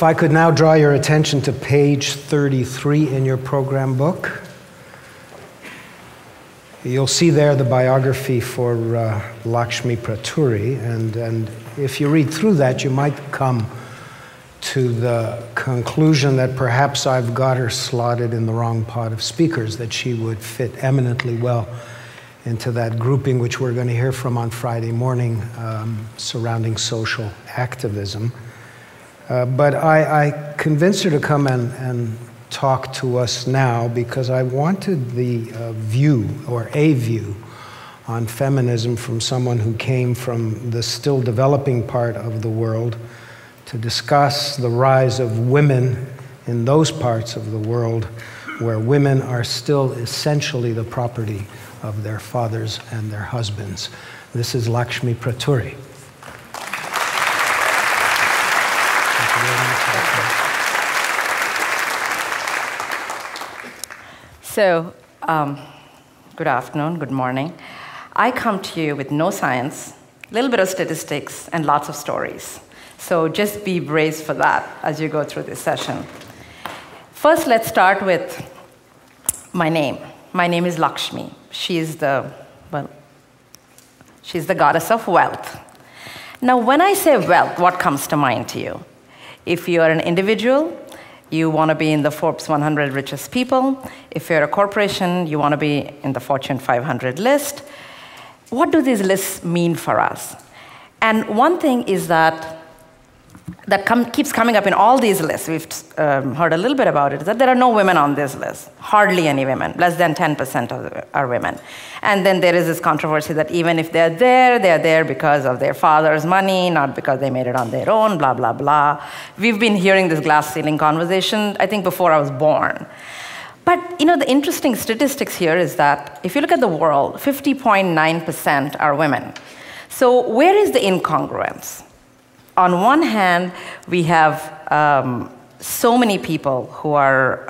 If I could now draw your attention to page 33 in your program book. You'll see there the biography for Lakshmi Pratury, and if you read through that, you might come to the conclusion that perhaps I've got her slotted in the wrong pot of speakers, that she would fit eminently well into that grouping which we're going to hear from on Friday morning surrounding social activism. But I convinced her to come and talk to us now because I wanted the view, or a view, on feminism from someone who came from the still developing part of the world to discuss the rise of women in those parts of the world where women are still essentially the property of their fathers and their husbands. This is Lakshmi Pratury. So, good afternoon, good morning. I come to you with no science, a little bit of statistics, and lots of stories. So just be braced for that as you go through this session. First, let's start with my name. My name is Lakshmi. She's the goddess of wealth. Now, when I say wealth, what comes to mind to you? If you are an individual, you want to be in the Forbes 100 richest people. If you're a corporation, you want to be in the Fortune 500 list. What do these lists mean for us? And one thing is that keeps coming up in all these lists, we've heard a little bit about it, is that there are no women on this list. Hardly any women. Less than 10% are women. And then there is this controversy that even if they're there because of their father's money, not because they made it on their own, blah, blah, blah. We've been hearing this glass ceiling conversation, I think, before I was born. But, the interesting statistics here is that if you look at the world, 50.9% are women. So where is the incongruence? On one hand, we have so many people who are,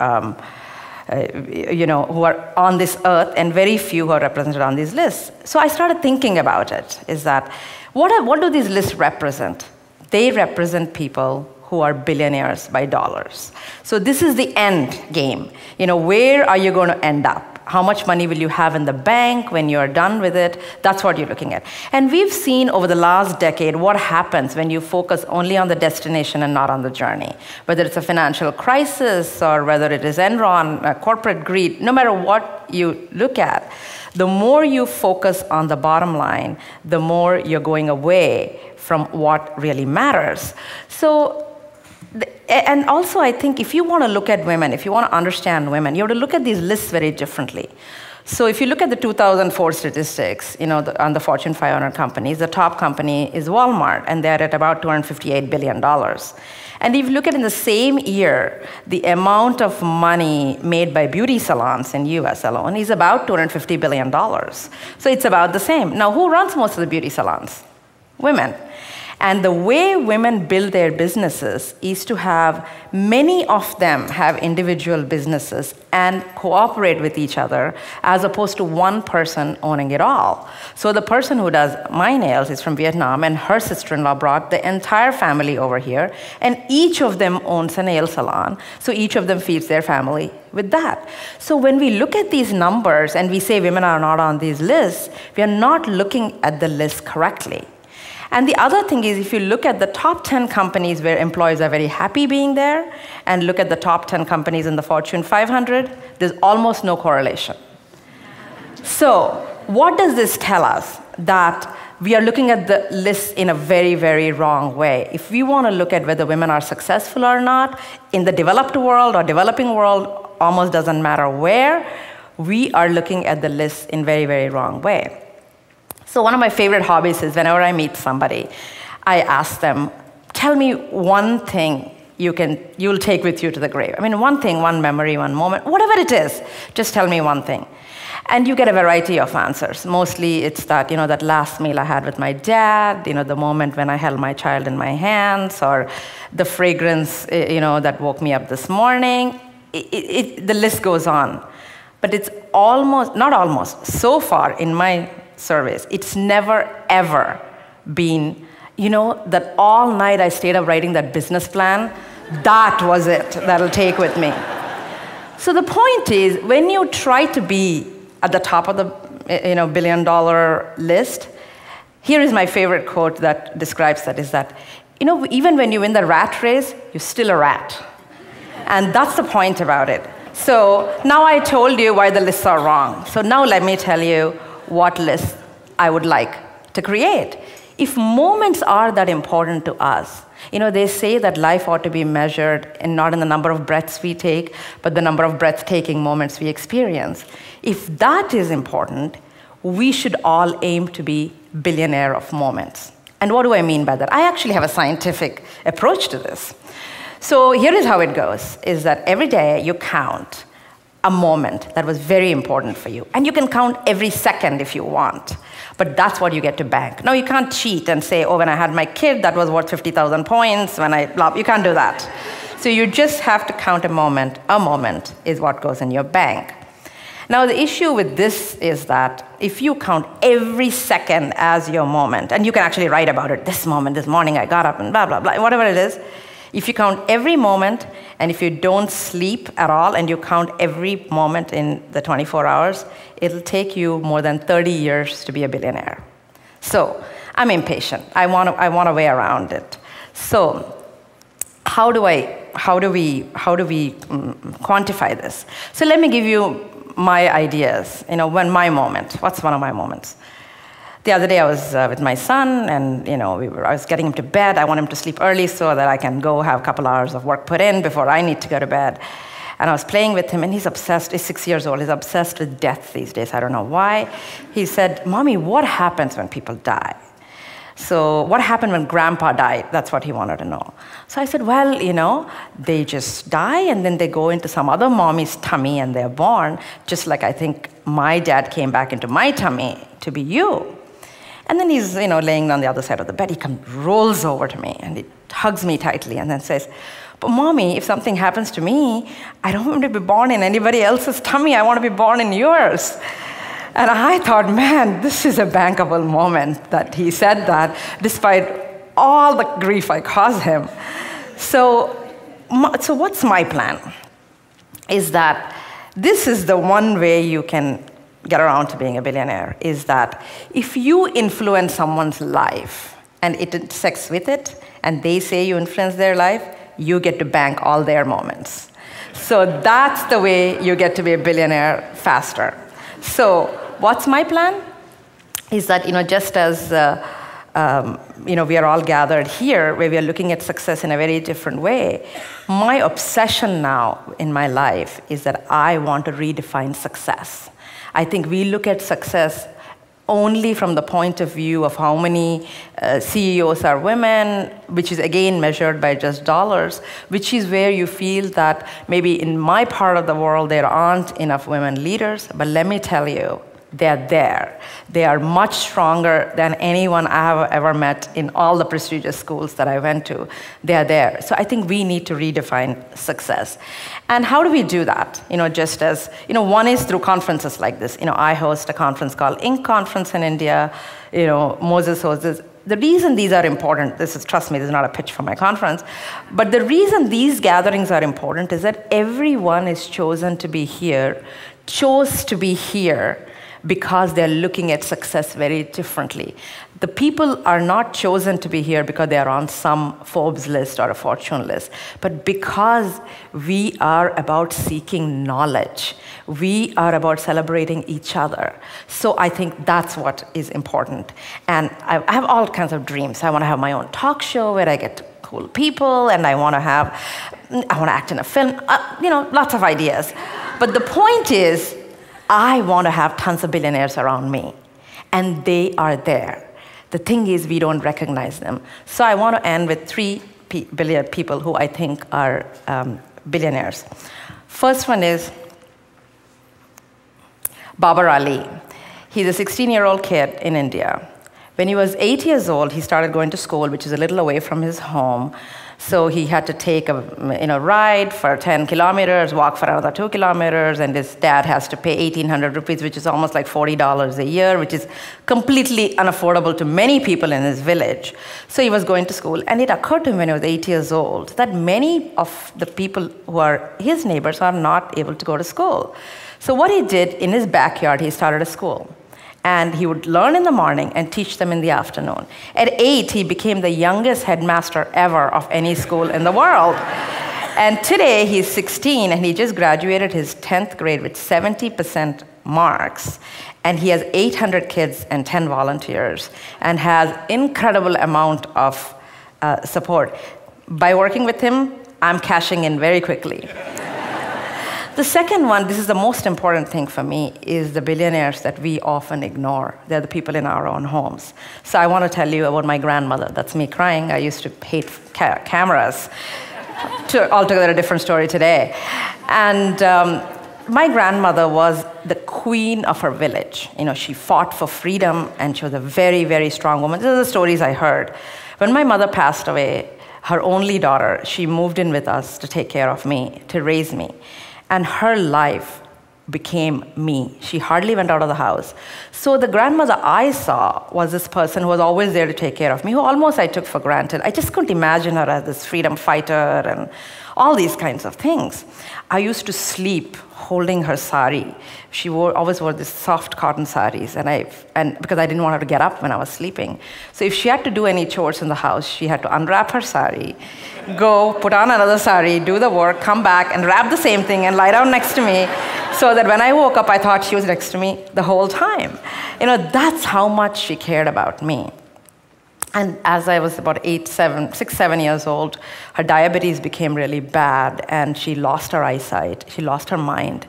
who are on this earth, and very few who are represented on these lists. So I started thinking about it, is that what do these lists represent? They represent people who are billionaires by dollars. So this is the end game. Where are you going to end up? How much money will you have in the bank when you're done with it? That's what you're looking at. And we've seen over the last decade what happens when you focus only on the destination and not on the journey. Whether it's a financial crisis or whether it is Enron, corporate greed, no matter what you look at, the more you focus on the bottom line, the more you're going away from what really matters. So, and also, I think if you want to look at women, if you want to understand women, you have to look at these lists very differently. So if you look at the 2004 statistics, on the Fortune 500 companies, the top company is Walmart, and they're at about $258 billion. And if you look at in the same year, the amount of money made by beauty salons in US alone is about $250 billion. So it's about the same. Now, who runs most of the beauty salons? Women. And the way women build their businesses is to have many of them have individual businesses and cooperate with each other, as opposed to one person owning it all. So the person who does my nails is from Vietnam, and her sister-in-law brought the entire family over here, and each of them owns a nail salon. So each of them feeds their family with that. So when we look at these numbers and we say women are not on these lists, we are not looking at the list correctly. And the other thing is, if you look at the top 10 companies where employees are very happy being there, and look at the top 10 companies in the Fortune 500, there's almost no correlation. So what does this tell us? That we are looking at the list in a very, very wrong way. If we want to look at whether women are successful or not, in the developed world or developing world, almost doesn't matter where, we are looking at the list in very, very wrong way. So one of my favorite hobbies is whenever I meet somebody, I ask them, tell me one thing you'll take with you to the grave. I mean, one thing, one memory, one moment, whatever it is, just tell me one thing. And you get a variety of answers. Mostly it's that, that last meal I had with my dad, the moment when I held my child in my hands, or the fragrance, that woke me up this morning. The list goes on. But it's so far in my surveys, it's never, ever been, that all night I stayed up writing that business plan That was it that'll take with me. So the point is, when you try to be at the top of the billion-dollar list, here is my favorite quote that describes that, is that, even when you win the rat race, you're still a rat. And that's the point about it. So now I told you why the lists are wrong. So now let me tell you what list I would like to create. If moments are that important to us, they say that life ought to be measured not in the number of breaths we take, but the number of breathtaking moments we experience. If that is important, we should all aim to be billionaire of moments. And what do I mean by that? I actually have a scientific approach to this. So here is how it goes, is that every day you count a moment that was very important for you. And you can count every second if you want. But that's what you get to bank. Now, you can't cheat and say, when I had my kid, that was worth 50,000 points. You can't do that. So you just have to count a moment. A moment is what goes in your bank. Now, the issue with this is that if you count every second as your moment, and you can actually write about it, this moment, this morning I got up and blah, blah, blah, whatever it is, if you count every moment, and if you don't sleep at all, and you count every moment in the 24 hours, it'll take you more than 30 years to be a billionaire. So I'm impatient. I want a way around it. So how do we quantify this? So let me give you my ideas. What's one of my moments? The other day I was with my son, and I was getting him to bed. I want him to sleep early so that I can go have a couple hours of work put in before I need to go to bed. And I was playing with him, and he's obsessed. He's 6 years old. He's obsessed with death these days. I don't know why. He said, "Mommy, what happens when people die?" So what happened when Grandpa died? That's what he wanted to know. So I said, well, they just die, and then they go into some other mommy's tummy, and they're born, just like I think my dad came back into my tummy to be you. And then he's, laying on the other side of the bed. He rolls over to me, and he hugs me tightly, and then says, "But Mommy, if something happens to me, I don't want to be born in anybody else's tummy. I want to be born in yours." And I thought, man, this is a bankable moment that he said that, despite all the grief I caused him. So what's my plan? Is that this is the one way you can get around to being a billionaire, is that if you influence someone's life and it intersects with it, and they say you influence their life, you get to bank all their moments. So that's the way you get to be a billionaire faster. So what's my plan? Is that, just as we are all gathered here, where we are looking at success in a very different way, my obsession now in my life is that I want to redefine success. I think we look at success only from the point of view of how many CEOs are women, which is again measured by just dollars, which is where you feel that maybe in my part of the world there aren't enough women leaders. But let me tell you, they're there. They are much stronger than anyone I have ever met in all the prestigious schools that I went to. They're there. So I think we need to redefine success. And how do we do that? Just as, one is through conferences like this. I host a conference called Inc. Conference in India. Moses hosts this. The reason these are important, trust me, this is not a pitch for my conference, but the reason these gatherings are important is that everyone is chose to be here because they're looking at success very differently. The people are not chosen to be here because they are on some Forbes list or a Fortune list, but because we are about seeking knowledge. We are about celebrating each other. So I think that's what is important. And I have all kinds of dreams. I want to have my own talk show where I get cool people, and I want to act in a film, lots of ideas. But the point is, I want to have tons of billionaires around me, and they are there. The thing is, we don't recognize them. So I want to end with 3 people who I think are billionaires. First one is Babar Ali. He's a 16-year-old kid in India. When he was 8 years old, he started going to school, which is a little away from his home. So he had to take a ride for 10 kilometers, walk for another 2 kilometers, and his dad has to pay 1,800 rupees, which is almost like $40 a year, which is completely unaffordable to many people in his village. So he was going to school, and it occurred to him when he was 8 years old that many of the people who are his neighbors are not able to go to school. So what he did, in his backyard, he started a school. And he would learn in the morning and teach them in the afternoon. At 8, he became the youngest headmaster ever of any school in the world. And today, he's 16, and he just graduated his 10th grade with 70% marks. And he has 800 kids and 10 volunteers, and has incredible amount of support. By working with him, I'm cashing in very quickly. The second one, this is the most important thing for me, is the billionaires that we often ignore. They're the people in our own homes. So I want to tell you about my grandmother. That's me crying. I used to hate cameras. Altogether a different story today. And my grandmother was the queen of her village. She fought for freedom, and she was a very, very strong woman. These are the stories I heard. When my mother passed away, her only daughter, she moved in with us to take care of me, to raise me. And her life became me. She hardly went out of the house. So the grandmother I saw was this person who was always there to take care of me, who almost I took for granted. I just couldn't imagine her as this freedom fighter and all these kinds of things. I used to sleep holding her sari. She always wore these soft cotton saris, and because I didn't want her to get up when I was sleeping. So if she had to do any chores in the house, she had to unwrap her sari, go, put on another sari, do the work, come back, and wrap the same thing and lie down next to me, so that when I woke up, I thought she was next to me the whole time. That's how much she cared about me. And as I was about 6, 7 years old, her diabetes became really bad, and she lost her eyesight, she lost her mind.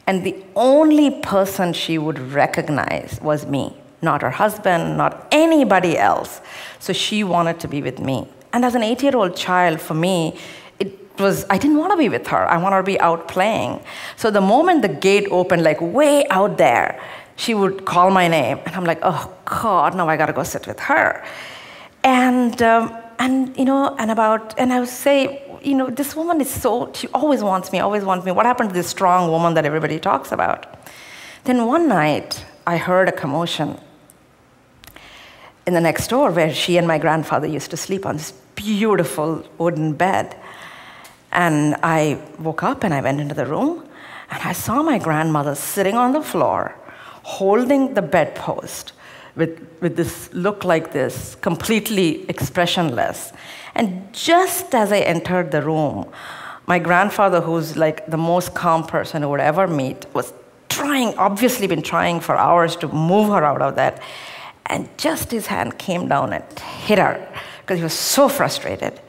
And the only person she would recognize was me, not her husband, not anybody else. So she wanted to be with me. And as an 8-year-old child, for me, I didn't want to be with her. I wanted to be out playing. So the moment the gate opened, like way out there, she would call my name. And I'm like, oh, God, now I got to go sit with her. And I would say, this woman is she always wants me, always wants me. What happened to this strong woman that everybody talks about? Then one night, I heard a commotion in the next door where she and my grandfather used to sleep on this beautiful wooden bed. And I woke up and I went into the room, and I saw my grandmother sitting on the floor, holding the bedpost, with this look like this, completely expressionless. And just as I entered the room, my grandfather, who's like the most calm person who would ever meet, was obviously been trying for hours to move her out of that. And just his hand came down and hit her, because he was so frustrated.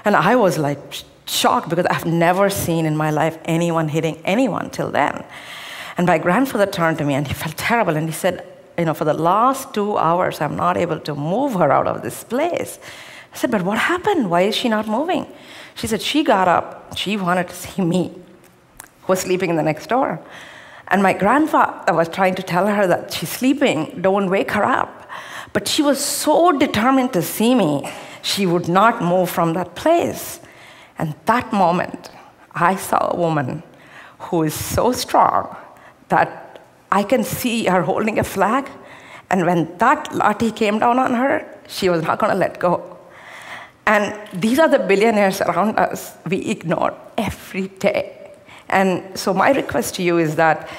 And I was like shocked, because I've never seen in my life anyone hitting anyone till then. And my grandfather turned to me, and he felt terrible, and he said, for the last 2 hours, I'm not able to move her out of this place. I said, but what happened? Why is she not moving? She said, she got up. She wanted to see me, who was sleeping in the next door. And my grandfather was trying to tell her that she's sleeping, don't wake her up. But she was so determined to see me, she would not move from that place. And that moment, I saw a woman who is so strong that I can see her holding a flag, and when that lathi came down on her, she was not going to let go. And these are the billionaires around us we ignore every day. And so my request to you is that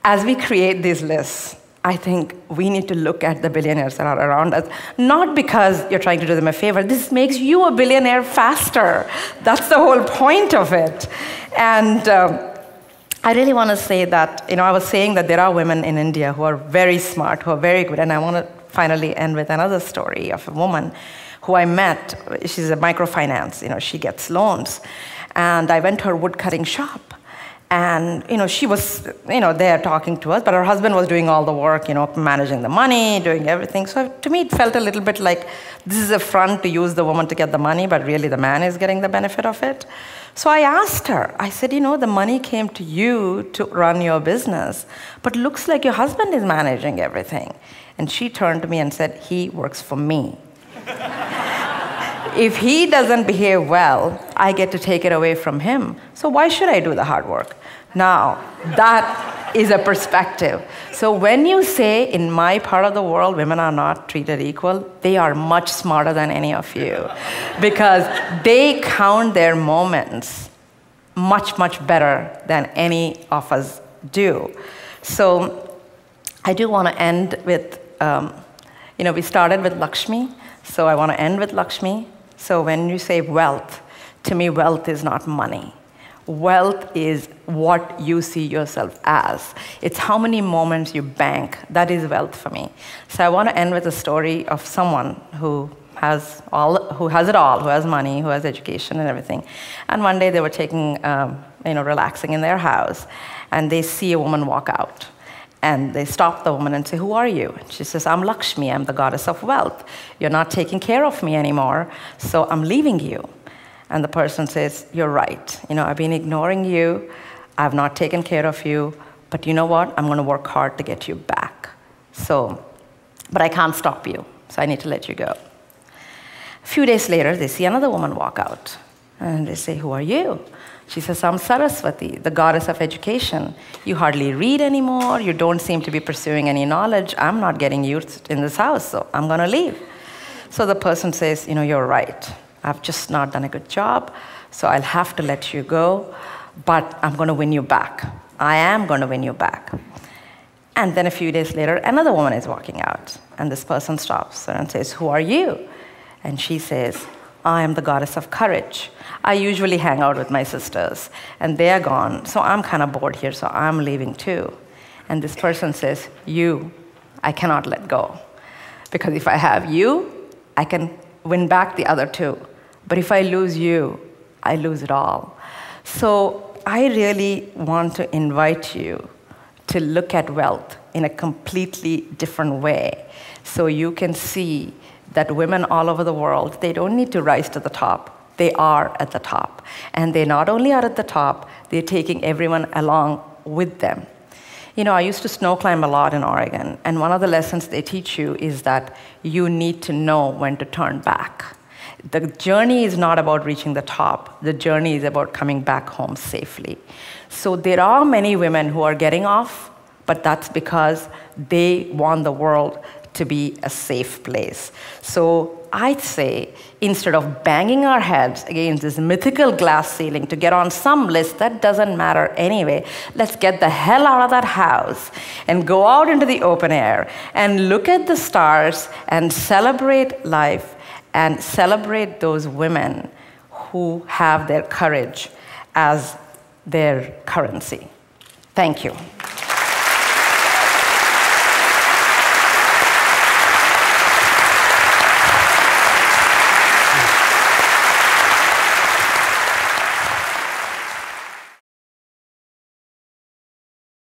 as we create these lists, I think we need to look at the billionaires that are around us, not because you're trying to do them a favor. This makes you a billionaire faster. That's the whole point of it. And I really want to say that, I was saying that there are women in India who are very smart, who are very good, and I want to finally end with another story of a woman who I met. She's a microfinance, she gets loans. And I went to her wood-cutting shop, and, she was, there talking to us, but her husband was doing all the work, managing the money, doing everything. So to me, it felt a little bit like this is a front to use the woman to get the money, but really the man is getting the benefit of it. So I asked her, I said, the money came to you to run your business, but looks like your husband is managing everything. And she turned to me and said, he works for me. If he doesn't behave well, I get to take it away from him. So why should I do the hard work? Now, that is a perspective. So when you say, in my part of the world, women are not treated equal, they are much smarter than any of you. Because they count their moments much, much better than any of us do. So I do want to end with, we started with Lakshmi, so I want to end with Lakshmi. So when you say wealth, to me, wealth is not money. Wealth is what you see yourself as. It's how many moments you bank. That is wealth for me. So I want to end with a story of someone who has it all, who has money, who has education and everything. And one day they were relaxing in their house, and they see a woman walk out. And they stop the woman and say, "Who are you?" And she says, "I'm Lakshmi, I'm the goddess of wealth. You're not taking care of me anymore, so I'm leaving you." And the person says, "You're right. I've been ignoring you. I've not taken care of you. But you know what? I'm going to work hard to get you back. But I can't stop you, so I need to let you go." A few days later, they see another woman walk out. And they say, "Who are you?" She says, "I'm Saraswati, the goddess of education. You hardly read anymore. You don't seem to be pursuing any knowledge. I'm not getting used in this house, so I'm going to leave." So the person says, "You're right. I've just not done a good job, so I'll have to let you go, but I'm going to win you back. I am going to win you back." And then a few days later, another woman is walking out, and this person stops her and says, "Who are you?" And she says, "I am the goddess of courage. I usually hang out with my sisters, and they are gone, so I'm kind of bored here, so I'm leaving too." And this person says, "You, I cannot let go. Because if I have you, I can win back the other two. But if I lose you, I lose it all." So I really want to invite you to look at wealth in a completely different way, so you can see that women all over the world, they don't need to rise to the top. They are at the top. And they not only are at the top, they're taking everyone along with them. I used to snow climb a lot in Oregon, and one of the lessons they teach you is that you need to know when to turn back. The journey is not about reaching the top. The journey is about coming back home safely. So there are many women who are getting off, but that's because they want the world to be a safe place. So I'd say, instead of banging our heads against this mythical glass ceiling to get on some list that doesn't matter anyway, let's get the hell out of that house and go out into the open air and look at the stars and celebrate life and celebrate those women who have their courage as their currency. Thank you.